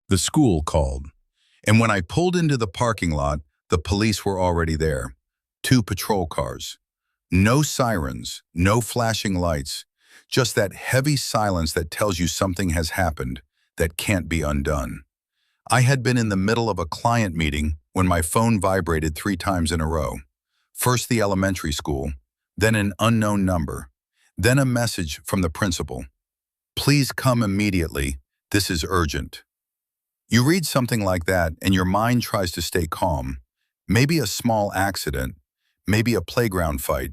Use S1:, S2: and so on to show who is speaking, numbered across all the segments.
S1: The school called. And when I pulled into the parking lot, the police were already there. 2 patrol cars. No sirens, no flashing lights, just that heavy silence that tells you something has happened that can't be undone. I had been in the middle of a client meeting when my phone vibrated 3 times in a row. First the elementary school, then an unknown number, then a message from the principal. Please come immediately. This is urgent. You read something like that and your mind tries to stay calm. Maybe a small accident, maybe a playground fight.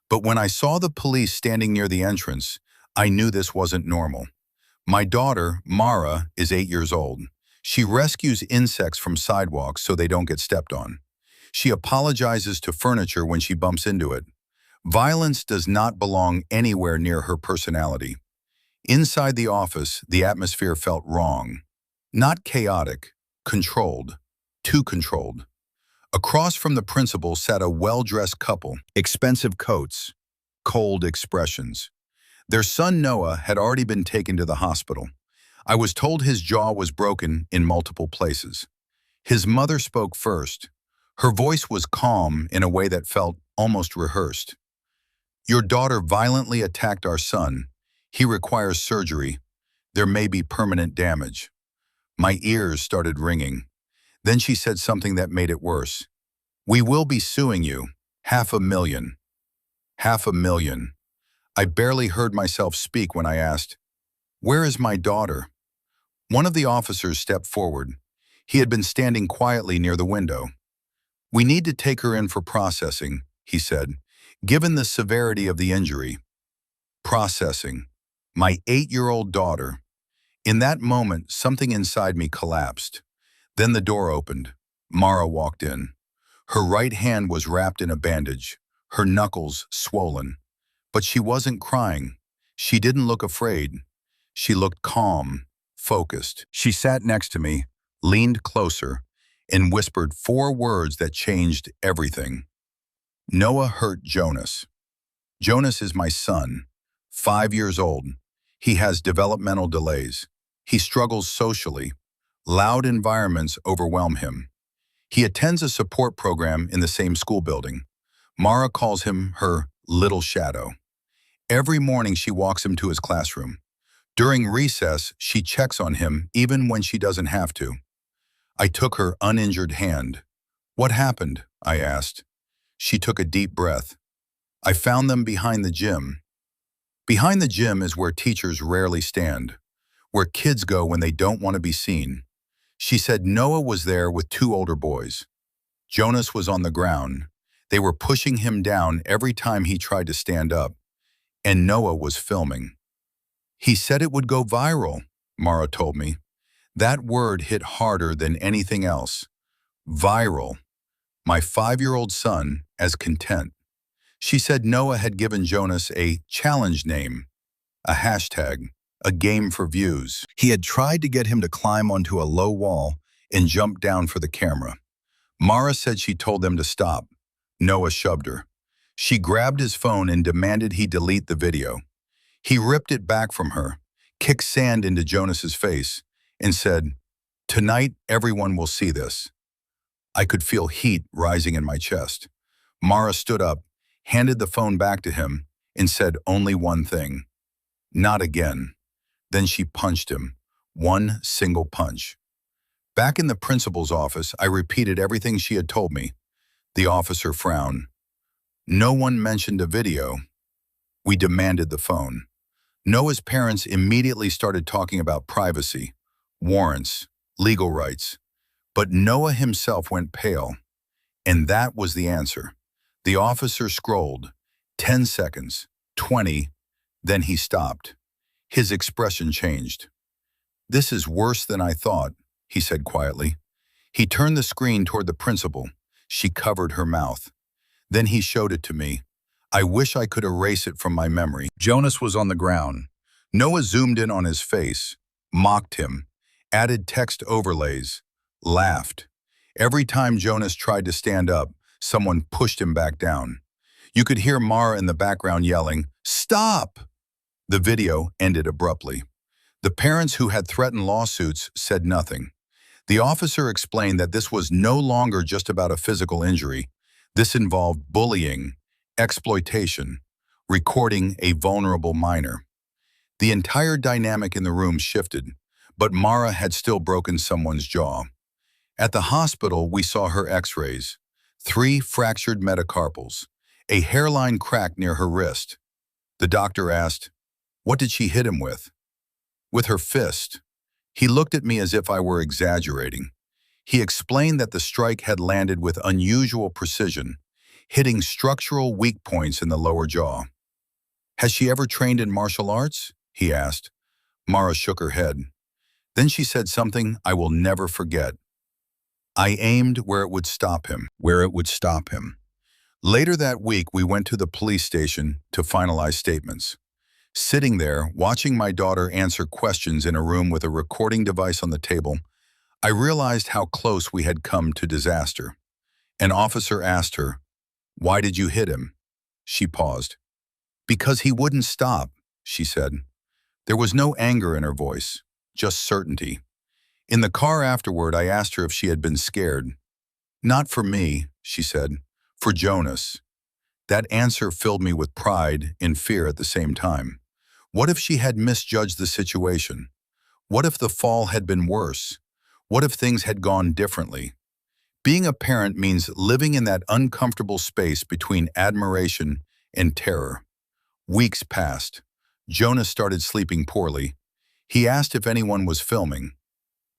S1: But when I saw the police standing near the entrance, I knew this wasn't normal. My daughter, Mara, is 8 years old. She rescues insects from sidewalks so they don't get stepped on. She apologizes to furniture when she bumps into it. Violence does not belong anywhere near her personality. Inside the office, the atmosphere felt wrong. Not chaotic, controlled, too controlled. Across from the principal sat a well-dressed couple, expensive coats, cold expressions. Their son Noah had already been taken to the hospital. I was told his jaw was broken in multiple places. His mother spoke first. Her voice was calm in a way that felt almost rehearsed. Your daughter violently attacked our son. He requires surgery. There may be permanent damage. My ears started ringing. Then she said something that made it worse. We will be suing you. $500,000. $500,000. I barely heard myself speak when I asked, "Where is my daughter?" One of the officers stepped forward. He had been standing quietly near the window. We need to take her in for processing, he said, given the severity of the injury. Processing. My 8-year-old daughter. In that moment, something inside me collapsed. Then the door opened. Mara walked in. Her right hand was wrapped in a bandage, her knuckles swollen. But she wasn't crying. She didn't look afraid. She looked calm, focused. She sat next to me, leaned closer, and whispered 4 words that changed everything. Noah hurt Jonas. Jonas is my son, 5 years old. He has developmental delays. He struggles socially. Loud environments overwhelm him. He attends a support program in the same school building. Mara calls him her little shadow. Every morning she walks him to his classroom. During recess, she checks on him even when she doesn't have to. I took her uninjured hand. What happened? I asked. She took a deep breath. I found them behind the gym. Behind the gym is where teachers rarely stand, where kids go when they don't want to be seen. She said Noah was there with 2 older boys. Jonas was on the ground. They were pushing him down every time he tried to stand up. And Noah was filming. He said it would go viral, Mara told me. That word hit harder than anything else. Viral. My 5-year-old son as content. She said Noah had given Jonas a challenge name, a hashtag, a game for views. He had tried to get him to climb onto a low wall and jump down for the camera. Mara said she told them to stop. Noah shoved her. She grabbed his phone and demanded he delete the video. He ripped it back from her, kicked sand into Jonas's face, and said, "Tonight, everyone will see this." I could feel heat rising in my chest. Mara stood up, handed the phone back to him, and said only one thing. Not again. Then she punched him. One single punch. Back in the principal's office, I repeated everything she had told me. The officer frowned. No one mentioned a video. We demanded the phone. Noah's parents immediately started talking about privacy, warrants, legal rights. But Noah himself went pale. And that was the answer. The officer scrolled. 10 seconds, 20, then he stopped. His expression changed. "This is worse than I thought," he said quietly. He turned the screen toward the principal. She covered her mouth. Then he showed it to me. I wish I could erase it from my memory. Jonas was on the ground. Noah zoomed in on his face, mocked him, added text overlays, laughed. Every time Jonas tried to stand up, someone pushed him back down. You could hear Mara in the background yelling, "Stop!" The video ended abruptly. The parents who had threatened lawsuits said nothing. The officer explained that this was no longer just about a physical injury. This involved bullying, exploitation, recording a vulnerable minor. The entire dynamic in the room shifted, but Mara had still broken someone's jaw. At the hospital, we saw her x-rays. 3 fractured metacarpals, a hairline crack near her wrist. The doctor asked, "What did she hit him with?" "With her fist." He looked at me as if I were exaggerating. He explained that the strike had landed with unusual precision, hitting structural weak points in the lower jaw. "Has she ever trained in martial arts?" he asked. Mara shook her head. Then she said something I will never forget. "I aimed where it would stop him, where it would stop him." Later that week, we went to the police station to finalize statements. Sitting there, watching my daughter answer questions in a room with a recording device on the table, I realized how close we had come to disaster. An officer asked her, "Why did you hit him?" She paused. "Because he wouldn't stop," she said. There was no anger in her voice, just certainty. In the car afterward, I asked her if she had been scared. "Not for me," she said, "for Jonas." That answer filled me with pride and fear at the same time. What if she had misjudged the situation? What if the fall had been worse? What if things had gone differently? Being a parent means living in that uncomfortable space between admiration and terror. Weeks passed. Jonas started sleeping poorly. He asked if anyone was filming.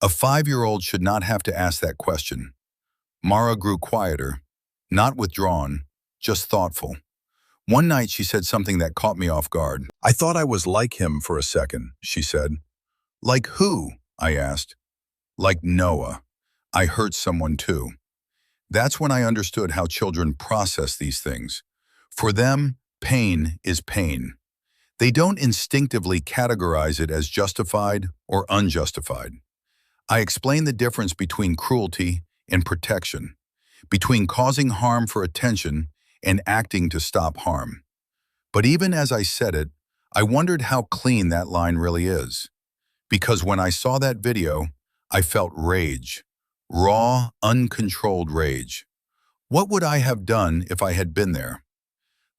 S1: A 5-year-old should not have to ask that question. Mara grew quieter, not withdrawn, just thoughtful. One night she said something that caught me off guard. "I thought I was like him for a second," she said. "Like who?" I asked. "Like Noah. I hurt someone too." That's when I understood how children process these things. For them, pain is pain. They don't instinctively categorize it as justified or unjustified. I explained the difference between cruelty and protection, between causing harm for attention and acting to stop harm. But even as I said it, I wondered how clean that line really is. Because when I saw that video, I felt rage, raw, uncontrolled rage. What would I have done if I had been there?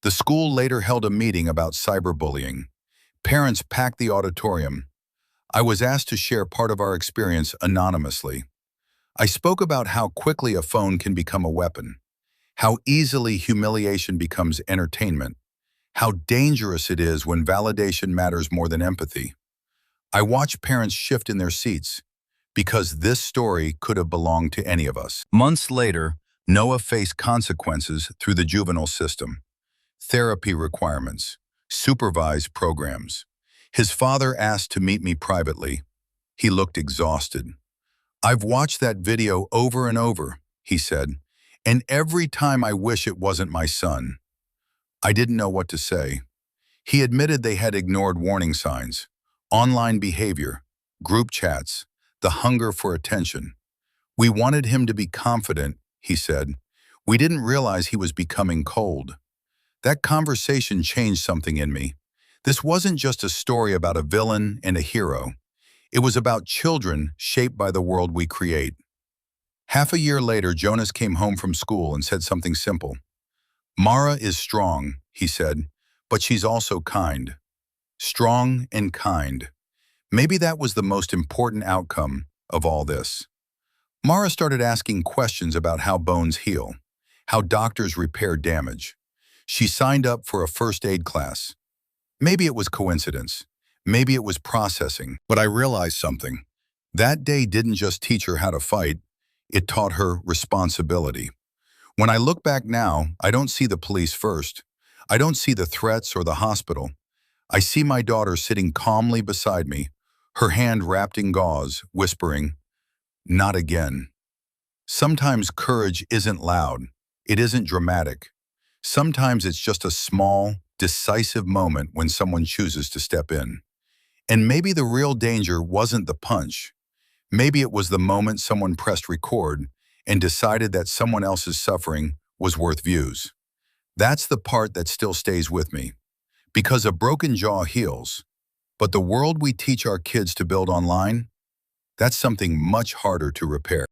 S1: The school later held a meeting about cyberbullying. Parents packed the auditorium. I was asked to share part of our experience anonymously. I spoke about how quickly a phone can become a weapon, how easily humiliation becomes entertainment, how dangerous it is when validation matters more than empathy. I watched parents shift in their seats, because this story could have belonged to any of us. Months later, Noah faced consequences through the juvenile system. Therapy requirements, supervised programs. His father asked to meet me privately. He looked exhausted. "I've watched that video over and over," he said, "and every time I wish it wasn't my son." I didn't know what to say. He admitted they had ignored warning signs, online behavior, group chats, the hunger for attention. "We wanted him to be confident," he said. "We didn't realize he was becoming cold." That conversation changed something in me. This wasn't just a story about a villain and a hero. It was about children shaped by the world we create. Half a year later, Jonas came home from school and said something simple. "Mara is strong," he said, "but she's also kind." Strong and kind. Maybe that was the most important outcome of all this. Mara started asking questions about how bones heal, how doctors repair damage. She signed up for a first aid class. Maybe it was coincidence. Maybe it was processing. But I realized something. That day didn't just teach her how to fight. It taught her responsibility. When I look back now, I don't see the police first. I don't see the threats or the hospital. I see my daughter sitting calmly beside me, her hand wrapped in gauze, whispering, "Not again." Sometimes courage isn't loud. It isn't dramatic. Sometimes it's just a small, decisive moment when someone chooses to step in. And maybe the real danger wasn't the punch. Maybe it was the moment someone pressed record and decided that someone else's suffering was worth views. That's the part that still stays with me. Because a broken jaw heals, But the world we teach our kids to build online, that's something much harder to repair.